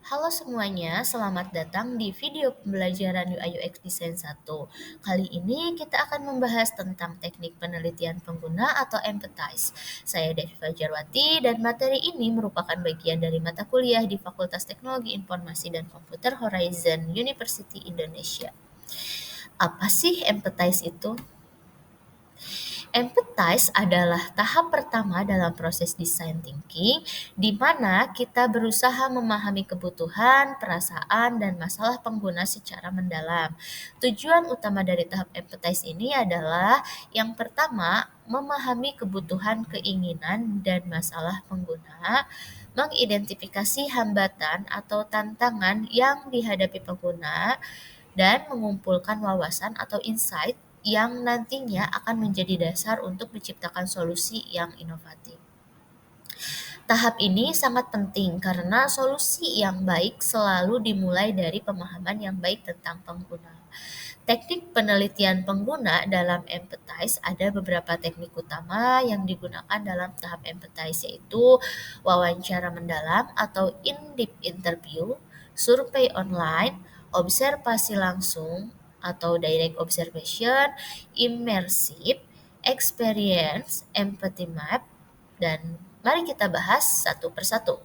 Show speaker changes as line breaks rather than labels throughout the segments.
Halo semuanya, selamat datang di video pembelajaran UI UX Design 1. Kali ini kita akan membahas tentang teknik penelitian pengguna atau empathize. Saya Devi Fajarwati dan materi ini merupakan bagian dari mata kuliah di Fakultas Teknologi Informasi dan Komputer Horizon University Indonesia. Apa sih empathize itu? Empathize adalah tahap pertama dalam proses design thinking, di mana kita berusaha memahami kebutuhan, perasaan, dan masalah pengguna secara mendalam. Tujuan utama dari tahap empathize ini adalah yang pertama, memahami kebutuhan, keinginan, dan masalah pengguna, mengidentifikasi hambatan atau tantangan yang dihadapi pengguna, dan mengumpulkan wawasan atau insight yang nantinya akan menjadi dasar untuk menciptakan solusi yang inovatif. Tahap ini sangat penting karena solusi yang baik selalu dimulai dari pemahaman yang baik tentang pengguna. Teknik penelitian pengguna dalam empathize ada beberapa teknik utama yang digunakan dalam tahap empathize, yaitu wawancara mendalam atau in-depth interview, survei online, observasi langsung atau direct observation, immersive, experience, empathy map, dan mari kita bahas satu persatu.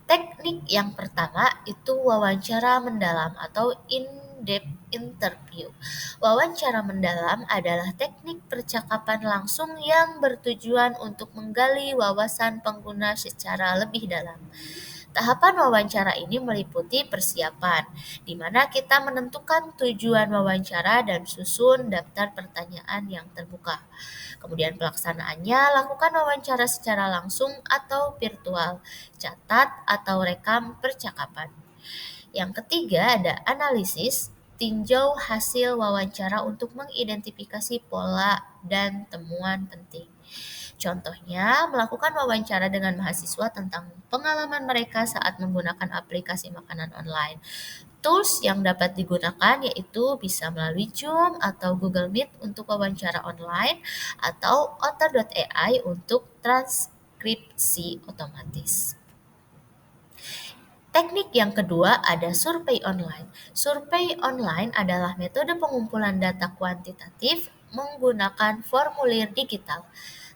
Teknik yang pertama itu wawancara mendalam atau in-depth interview. Wawancara mendalam adalah teknik percakapan langsung yang bertujuan untuk menggali wawasan pengguna secara lebih dalam. Tahapan wawancara ini meliputi persiapan, di mana kita menentukan tujuan wawancara dan susun daftar pertanyaan yang terbuka. Kemudian pelaksanaannya, lakukan wawancara secara langsung atau virtual, catat atau rekam percakapan. Yang ketiga ada analisis, tinjau hasil wawancara untuk mengidentifikasi pola dan temuan penting. Contohnya, melakukan wawancara dengan mahasiswa tentang pengalaman mereka saat menggunakan aplikasi makanan online. Tools yang dapat digunakan yaitu bisa melalui Zoom atau Google Meet untuk wawancara online atau Otter.ai untuk transkripsi otomatis. Teknik yang kedua ada survei online. Survei online adalah metode pengumpulan data kuantitatif menggunakan formulir digital.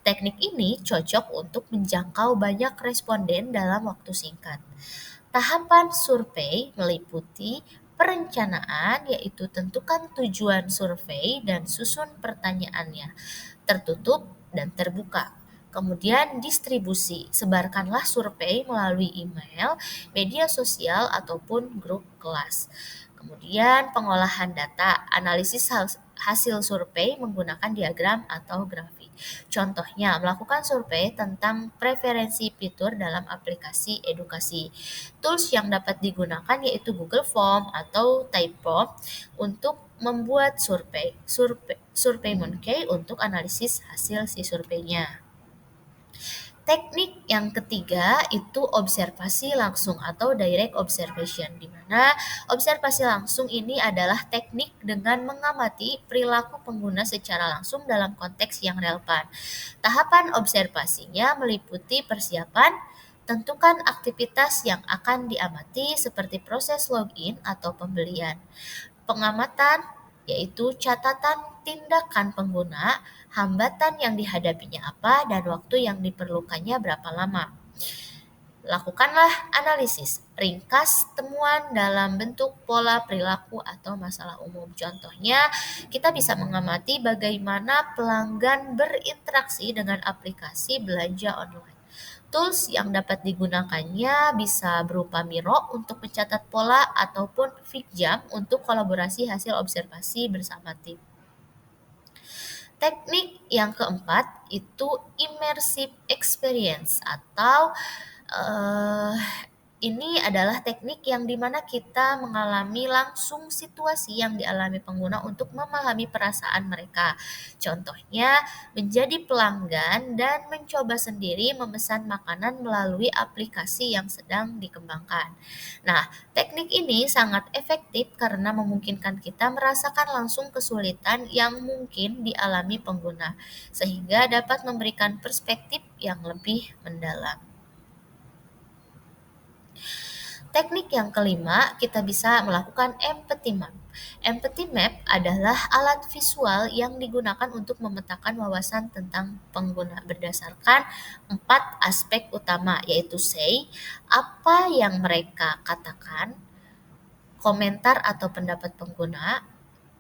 Teknik ini cocok untuk menjangkau banyak responden dalam waktu singkat. Tahapan survei meliputi perencanaan, yaitu tentukan tujuan survei dan susun pertanyaannya, tertutup dan terbuka. Kemudian distribusi, sebarkanlah survei melalui email, media sosial, ataupun grup kelas. Kemudian pengolahan data, analisis hasil survei menggunakan diagram atau grafik. Contohnya, melakukan survei tentang preferensi fitur dalam aplikasi edukasi. Tools yang dapat digunakan yaitu Google Form atau Typeform untuk membuat SurveyMonkey untuk analisis hasil si surveinya. Teknik yang ketiga itu observasi langsung atau direct observation, di mana observasi langsung ini adalah teknik dengan mengamati perilaku pengguna secara langsung dalam konteks yang relevan. Tahapan observasinya meliputi persiapan, tentukan aktivitas yang akan diamati seperti proses login atau pembelian. Pengamatan yaitu catatan tindakan pengguna, hambatan yang dihadapinya apa, dan waktu yang diperlukannya berapa lama. Lakukanlah analisis, ringkas temuan dalam bentuk pola perilaku atau masalah umum. Contohnya, kita bisa mengamati bagaimana pelanggan berinteraksi dengan aplikasi belanja online. Tools yang dapat digunakannya bisa berupa Miro untuk mencatat pola ataupun Figjam untuk kolaborasi hasil observasi bersama tim. Teknik yang keempat itu immersive experience atau eh, ini adalah teknik yang dimana kita mengalami langsung situasi yang dialami pengguna untuk memahami perasaan mereka. Contohnya, menjadi pelanggan dan mencoba sendiri memesan makanan melalui aplikasi yang sedang dikembangkan. Nah, teknik ini sangat efektif karena memungkinkan kita merasakan langsung kesulitan yang mungkin dialami pengguna, sehingga dapat memberikan perspektif yang lebih mendalam. Teknik yang kelima, kita bisa melakukan empathy map. Empathy map adalah alat visual yang digunakan untuk memetakan wawasan tentang pengguna berdasarkan 4 aspek utama, yaitu say, apa yang mereka katakan, komentar atau pendapat pengguna,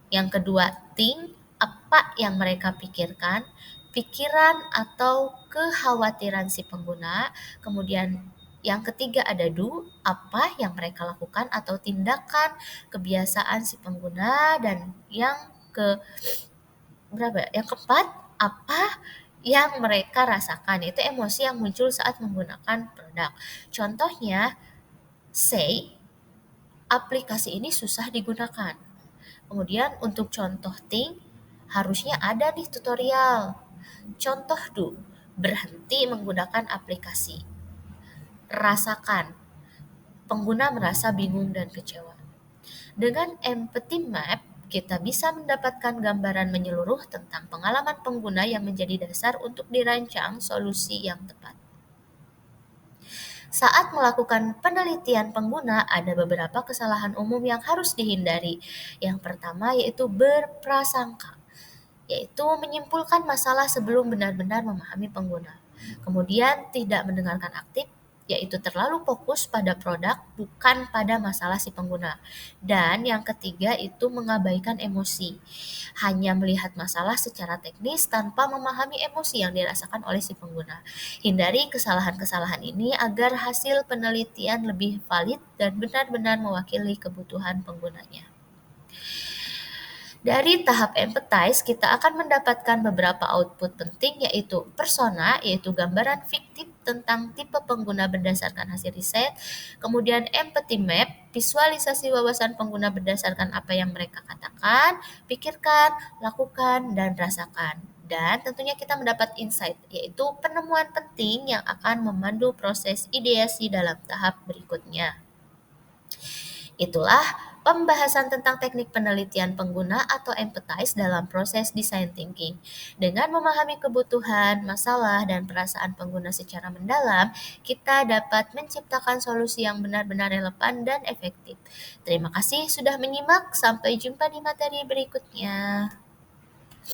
yang kedua think, apa yang mereka pikirkan, pikiran atau kekhawatiran si pengguna, kemudian yang ketiga ada do, apa yang mereka lakukan atau tindakan, kebiasaan si pengguna, dan yang ke berapa ya? Yang keempat, apa yang mereka rasakan, itu emosi yang muncul saat menggunakan produk. Contohnya, say, aplikasi ini susah digunakan. Kemudian untuk contoh think, harusnya ada nih tutorial. Contoh do, berhenti menggunakan aplikasi. Rasakan, pengguna merasa bingung dan kecewa. Dengan empathy map, kita bisa mendapatkan gambaran menyeluruh tentang pengalaman pengguna yang menjadi dasar untuk dirancang solusi yang tepat. Saat melakukan penelitian pengguna, ada beberapa kesalahan umum yang harus dihindari. Yang pertama yaitu berprasangka, yaitu menyimpulkan masalah sebelum benar-benar memahami pengguna. Kemudian tidak mendengarkan aktif, yaitu terlalu fokus pada produk bukan pada masalah si pengguna. Dan yang ketiga itu mengabaikan emosi, hanya melihat masalah secara teknis tanpa memahami emosi yang dirasakan oleh si pengguna. Hindari kesalahan-kesalahan ini agar hasil penelitian lebih valid dan benar-benar mewakili kebutuhan penggunanya. Dari tahap empathize, kita akan mendapatkan beberapa output penting, yaitu persona, yaitu gambaran fiktif tentang tipe pengguna berdasarkan hasil riset. Kemudian empathy map, visualisasi wawasan pengguna berdasarkan apa yang mereka katakan, pikirkan, lakukan, dan rasakan. Dan tentunya kita mendapat insight, yaitu penemuan penting yang akan memandu proses ideasi dalam tahap berikutnya. Itulah pembahasan tentang teknik penelitian pengguna atau empathize dalam proses design thinking. Dengan memahami kebutuhan, masalah, dan perasaan pengguna secara mendalam, kita dapat menciptakan solusi yang benar-benar relevan dan efektif. Terima kasih sudah menyimak. Sampai jumpa di materi berikutnya.